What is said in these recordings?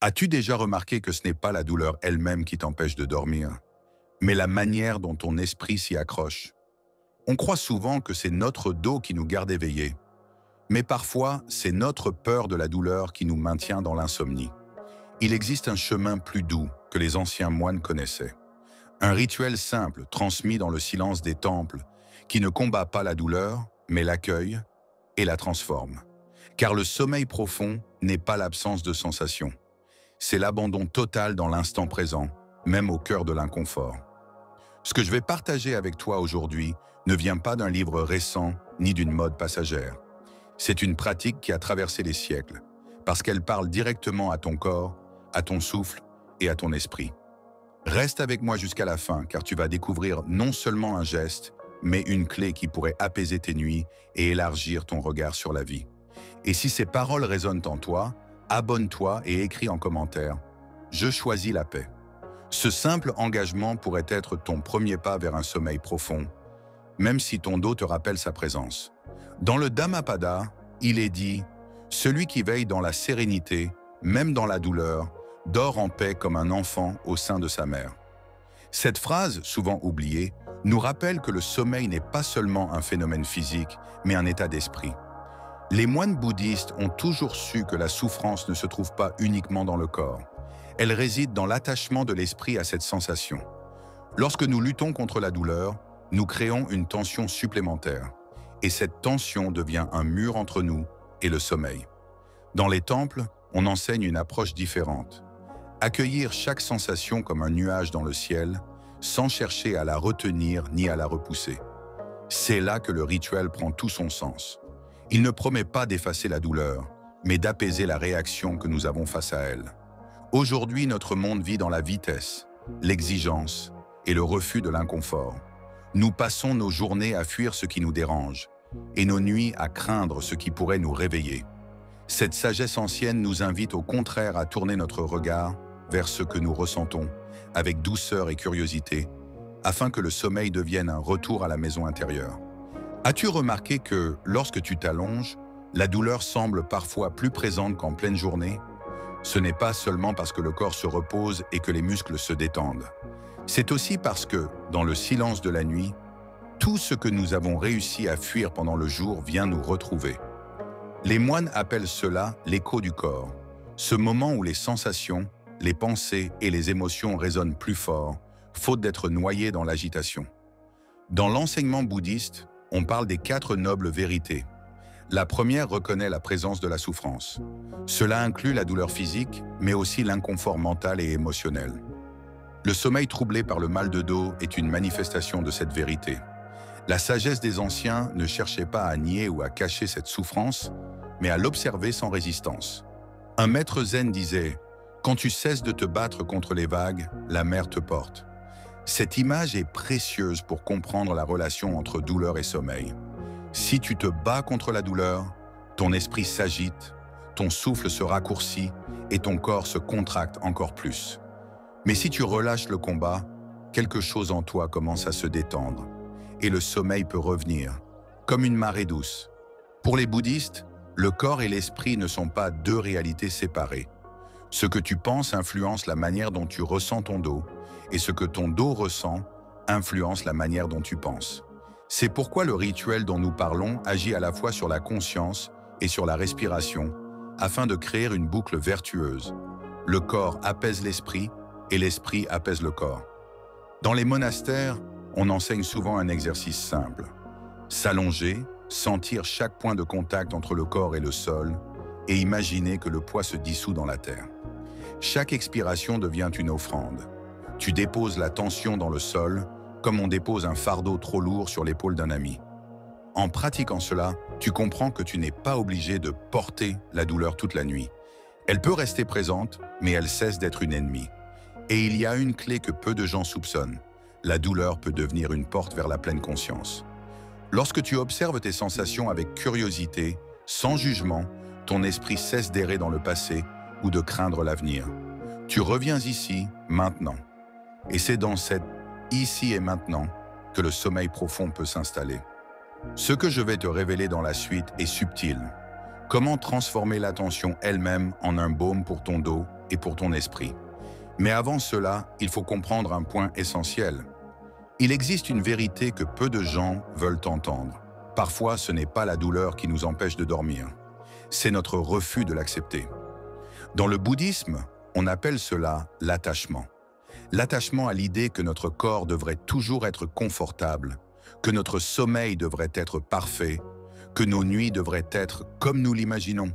As-tu déjà remarqué que ce n'est pas la douleur elle-même qui t'empêche de dormir, mais la manière dont ton esprit s'y accroche? On croit souvent que c'est notre dos qui nous garde éveillés, mais parfois c'est notre peur de la douleur qui nous maintient dans l'insomnie. Il existe un chemin plus doux que les anciens moines connaissaient. Un rituel simple, transmis dans le silence des temples, qui ne combat pas la douleur, mais l'accueille et la transforme. Car le sommeil profond n'est pas l'absence de sensation. C'est l'abandon total dans l'instant présent, même au cœur de l'inconfort. Ce que je vais partager avec toi aujourd'hui ne vient pas d'un livre récent ni d'une mode passagère. C'est une pratique qui a traversé les siècles, parce qu'elle parle directement à ton corps, à ton souffle et à ton esprit. Reste avec moi jusqu'à la fin, car tu vas découvrir non seulement un geste, mais une clé qui pourrait apaiser tes nuits et élargir ton regard sur la vie. Et si ces paroles résonnent en toi, abonne-toi et écris en commentaire « Je choisis la paix ». Ce simple engagement pourrait être ton premier pas vers un sommeil profond, même si ton dos te rappelle sa présence. Dans le Dhammapada, il est dit « Celui qui veille dans la sérénité, même dans la douleur, dort en paix comme un enfant au sein de sa mère ». Cette phrase, souvent oubliée, nous rappelle que le sommeil n'est pas seulement un phénomène physique, mais un état d'esprit. Les moines bouddhistes ont toujours su que la souffrance ne se trouve pas uniquement dans le corps. Elle réside dans l'attachement de l'esprit à cette sensation. Lorsque nous luttons contre la douleur, nous créons une tension supplémentaire. Et cette tension devient un mur entre nous et le sommeil. Dans les temples, on enseigne une approche différente. Accueillir chaque sensation comme un nuage dans le ciel, sans chercher à la retenir ni à la repousser. C'est là que le rituel prend tout son sens. Il ne promet pas d'effacer la douleur, mais d'apaiser la réaction que nous avons face à elle. Aujourd'hui, notre monde vit dans la vitesse, l'exigence et le refus de l'inconfort. Nous passons nos journées à fuir ce qui nous dérange et nos nuits à craindre ce qui pourrait nous réveiller. Cette sagesse ancienne nous invite au contraire à tourner notre regard vers ce que nous ressentons, avec douceur et curiosité, afin que le sommeil devienne un retour à la maison intérieure. As-tu remarqué que, lorsque tu t'allonges, la douleur semble parfois plus présente qu'en pleine journée? Ce n'est pas seulement parce que le corps se repose et que les muscles se détendent. C'est aussi parce que, dans le silence de la nuit, tout ce que nous avons réussi à fuir pendant le jour vient nous retrouver. Les moines appellent cela l'écho du corps, ce moment où les sensations, les pensées et les émotions résonnent plus fort, faute d'être noyés dans l'agitation. Dans l'enseignement bouddhiste, on parle des 4 nobles vérités. La première reconnaît la présence de la souffrance. Cela inclut la douleur physique, mais aussi l'inconfort mental et émotionnel. Le sommeil troublé par le mal de dos est une manifestation de cette vérité. La sagesse des anciens ne cherchait pas à nier ou à cacher cette souffrance, mais à l'observer sans résistance. Un maître zen disait « Quand tu cesses de te battre contre les vagues, la mer te porte ». Cette image est précieuse pour comprendre la relation entre douleur et sommeil. Si tu te bats contre la douleur, ton esprit s'agite, ton souffle se raccourcit et ton corps se contracte encore plus. Mais si tu relâches le combat, quelque chose en toi commence à se détendre et le sommeil peut revenir, comme une marée douce. Pour les bouddhistes, le corps et l'esprit ne sont pas 2 réalités séparées. Ce que tu penses influence la manière dont tu ressens ton dos, et ce que ton dos ressent influence la manière dont tu penses. C'est pourquoi le rituel dont nous parlons agit à la fois sur la conscience et sur la respiration, afin de créer une boucle vertueuse. Le corps apaise l'esprit, et l'esprit apaise le corps. Dans les monastères, on enseigne souvent un exercice simple. S'allonger, sentir chaque point de contact entre le corps et le sol, et imaginer que le poids se dissout dans la terre. Chaque expiration devient une offrande. Tu déposes la tension dans le sol, comme on dépose un fardeau trop lourd sur l'épaule d'un ami. En pratiquant cela, tu comprends que tu n'es pas obligé de porter la douleur toute la nuit. Elle peut rester présente, mais elle cesse d'être une ennemie. Et il y a une clé que peu de gens soupçonnent. La douleur peut devenir une porte vers la pleine conscience. Lorsque tu observes tes sensations avec curiosité, sans jugement, ton esprit cesse d'errer dans le passé ou de craindre l'avenir. Tu reviens ici, maintenant. Et c'est dans cet ici et maintenant que le sommeil profond peut s'installer. Ce que je vais te révéler dans la suite est subtil. Comment transformer l'attention elle-même en un baume pour ton dos et pour ton esprit. Mais avant cela, il faut comprendre un point essentiel. Il existe une vérité que peu de gens veulent entendre. Parfois, ce n'est pas la douleur qui nous empêche de dormir. C'est notre refus de l'accepter. Dans le bouddhisme, on appelle cela l'attachement. L'attachement à l'idée que notre corps devrait toujours être confortable, que notre sommeil devrait être parfait, que nos nuits devraient être comme nous l'imaginons.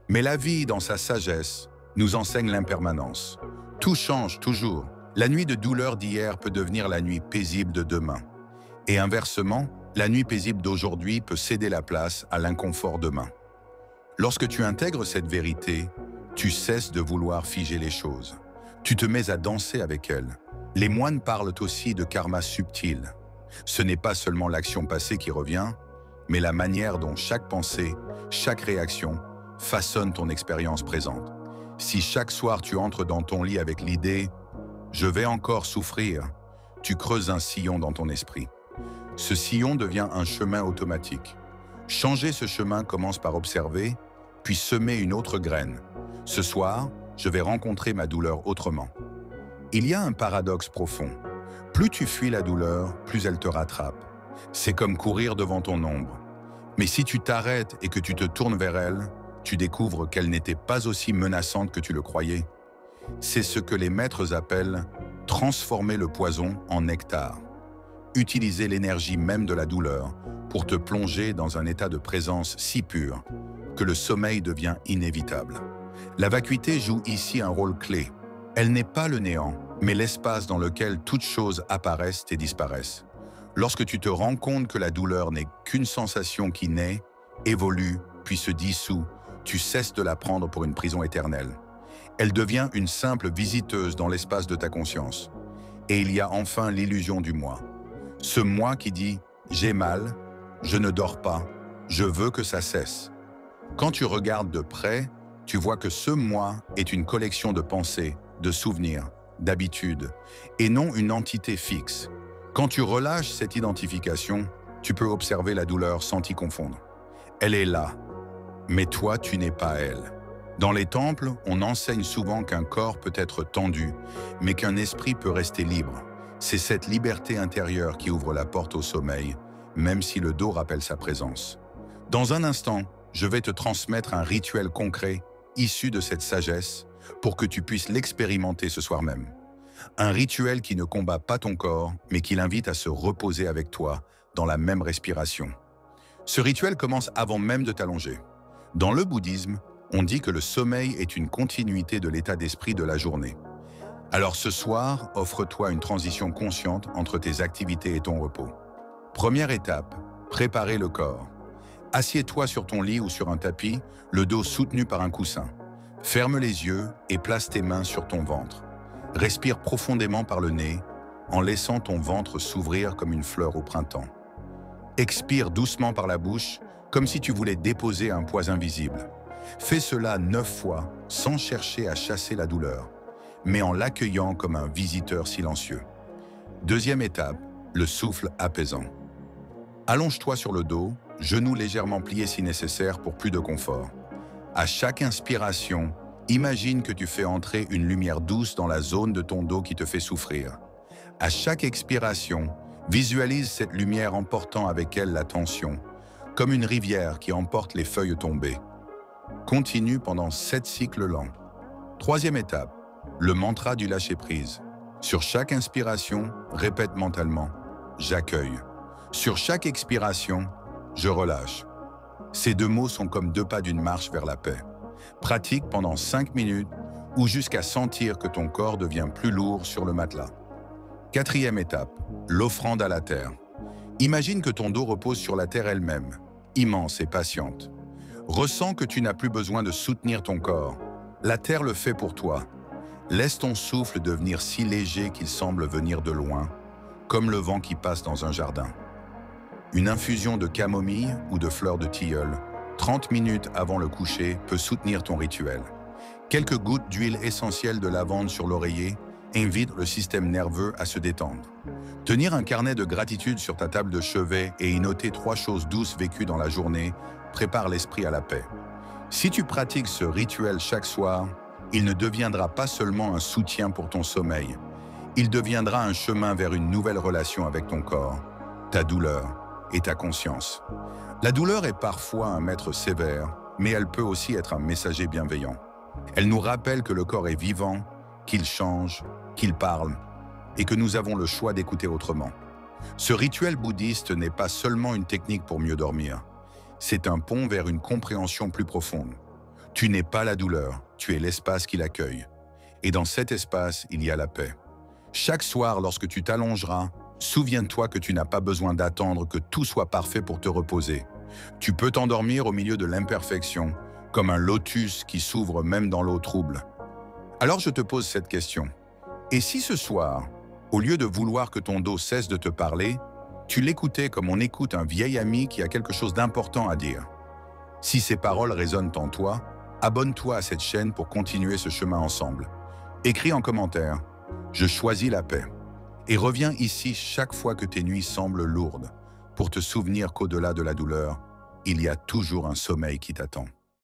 Mais la vie, dans sa sagesse, nous enseigne l'impermanence. Tout change toujours. La nuit de douleur d'hier peut devenir la nuit paisible de demain. Et inversement, la nuit paisible d'aujourd'hui peut céder la place à l'inconfort demain. Lorsque tu intègres cette vérité, tu cesses de vouloir figer les choses. Tu te mets à danser avec elles. Les moines parlent aussi de karma subtil. Ce n'est pas seulement l'action passée qui revient, mais la manière dont chaque pensée, chaque réaction façonne ton expérience présente. Si chaque soir tu entres dans ton lit avec l'idée « je vais encore souffrir », tu creuses un sillon dans ton esprit. Ce sillon devient un chemin automatique. Changer ce chemin commence par observer, puis semer une autre graine. Ce soir, je vais rencontrer ma douleur autrement. Il y a un paradoxe profond. Plus tu fuis la douleur, plus elle te rattrape. C'est comme courir devant ton ombre. Mais si tu t'arrêtes et que tu te tournes vers elle, tu découvres qu'elle n'était pas aussi menaçante que tu le croyais. C'est ce que les maîtres appellent « transformer le poison en nectar ». Utiliser l'énergie même de la douleur pour te plonger dans un état de présence si pur que le sommeil devient inévitable. La vacuité joue ici un rôle clé. Elle n'est pas le néant, mais l'espace dans lequel toutes choses apparaissent et disparaissent. Lorsque tu te rends compte que la douleur n'est qu'une sensation qui naît, évolue, puis se dissout, tu cesses de la prendre pour une prison éternelle. Elle devient une simple visiteuse dans l'espace de ta conscience. Et il y a enfin l'illusion du moi. Ce moi qui dit « j'ai mal, je ne dors pas, je veux que ça cesse ». Quand tu regardes de près, tu vois que ce moi est une collection de pensées, de souvenirs, d'habitudes, et non une entité fixe. Quand tu relâches cette identification, tu peux observer la douleur sans t'y confondre. Elle est là, mais toi, tu n'es pas elle. Dans les temples, on enseigne souvent qu'un corps peut être tendu, mais qu'un esprit peut rester libre. C'est cette liberté intérieure qui ouvre la porte au sommeil, même si le dos rappelle sa présence. Dans un instant, je vais te transmettre un rituel concret, issu de cette sagesse, pour que tu puisses l'expérimenter ce soir même. Un rituel qui ne combat pas ton corps, mais qui l'invite à se reposer avec toi, dans la même respiration. Ce rituel commence avant même de t'allonger. Dans le bouddhisme, on dit que le sommeil est une continuité de l'état d'esprit de la journée. Alors ce soir, offre-toi une transition consciente entre tes activités et ton repos. Première étape, préparer le corps. Assieds-toi sur ton lit ou sur un tapis, le dos soutenu par un coussin. Ferme les yeux et place tes mains sur ton ventre. Respire profondément par le nez, en laissant ton ventre s'ouvrir comme une fleur au printemps. Expire doucement par la bouche, comme si tu voulais déposer un poids invisible. Fais cela 9 fois, sans chercher à chasser la douleur, mais en l'accueillant comme un visiteur silencieux. Deuxième étape, le souffle apaisant. Allonge-toi sur le dos, genoux légèrement pliés si nécessaire pour plus de confort. À chaque inspiration, imagine que tu fais entrer une lumière douce dans la zone de ton dos qui te fait souffrir. À chaque expiration, visualise cette lumière emportant avec elle la tension, comme une rivière qui emporte les feuilles tombées. Continue pendant 7 cycles lents. Troisième étape, le mantra du lâcher-prise. Sur chaque inspiration, répète mentalement « j'accueille ». Sur chaque expiration, je relâche. Ces 2 mots sont comme 2 pas d'une marche vers la paix. Pratique pendant 5 minutes ou jusqu'à sentir que ton corps devient plus lourd sur le matelas. Quatrième étape, l'offrande à la terre. Imagine que ton dos repose sur la terre elle-même, immense et patiente. Ressens que tu n'as plus besoin de soutenir ton corps. La terre le fait pour toi. Laisse ton souffle devenir si léger qu'il semble venir de loin, comme le vent qui passe dans un jardin. Une infusion de camomille ou de fleurs de tilleul, 30 minutes avant le coucher, peut soutenir ton rituel. Quelques gouttes d'huile essentielle de lavande sur l'oreiller invitent le système nerveux à se détendre. Tenir un carnet de gratitude sur ta table de chevet et y noter 3 choses douces vécues dans la journée prépare l'esprit à la paix. Si tu pratiques ce rituel chaque soir, il ne deviendra pas seulement un soutien pour ton sommeil, il deviendra un chemin vers une nouvelle relation avec ton corps, ta douleur et ta conscience. La douleur est parfois un maître sévère, mais elle peut aussi être un messager bienveillant. Elle nous rappelle que le corps est vivant, qu'il change, qu'il parle, et que nous avons le choix d'écouter autrement. Ce rituel bouddhiste n'est pas seulement une technique pour mieux dormir, c'est un pont vers une compréhension plus profonde. Tu n'es pas la douleur, tu es l'espace qui l'accueille. Et dans cet espace, il y a la paix. Chaque soir, lorsque tu t'allongeras, souviens-toi que tu n'as pas besoin d'attendre que tout soit parfait pour te reposer. Tu peux t'endormir au milieu de l'imperfection, comme un lotus qui s'ouvre même dans l'eau trouble. Alors je te pose cette question. Et si ce soir, au lieu de vouloir que ton dos cesse de te parler, tu l'écoutais comme on écoute un vieil ami qui a quelque chose d'important à dire? Si ces paroles résonnent en toi, abonne-toi à cette chaîne pour continuer ce chemin ensemble. Écris en commentaire « Je choisis la paix » et reviens ici chaque fois que tes nuits semblent lourdes pour te souvenir qu'au-delà de la douleur, il y a toujours un sommeil qui t'attend.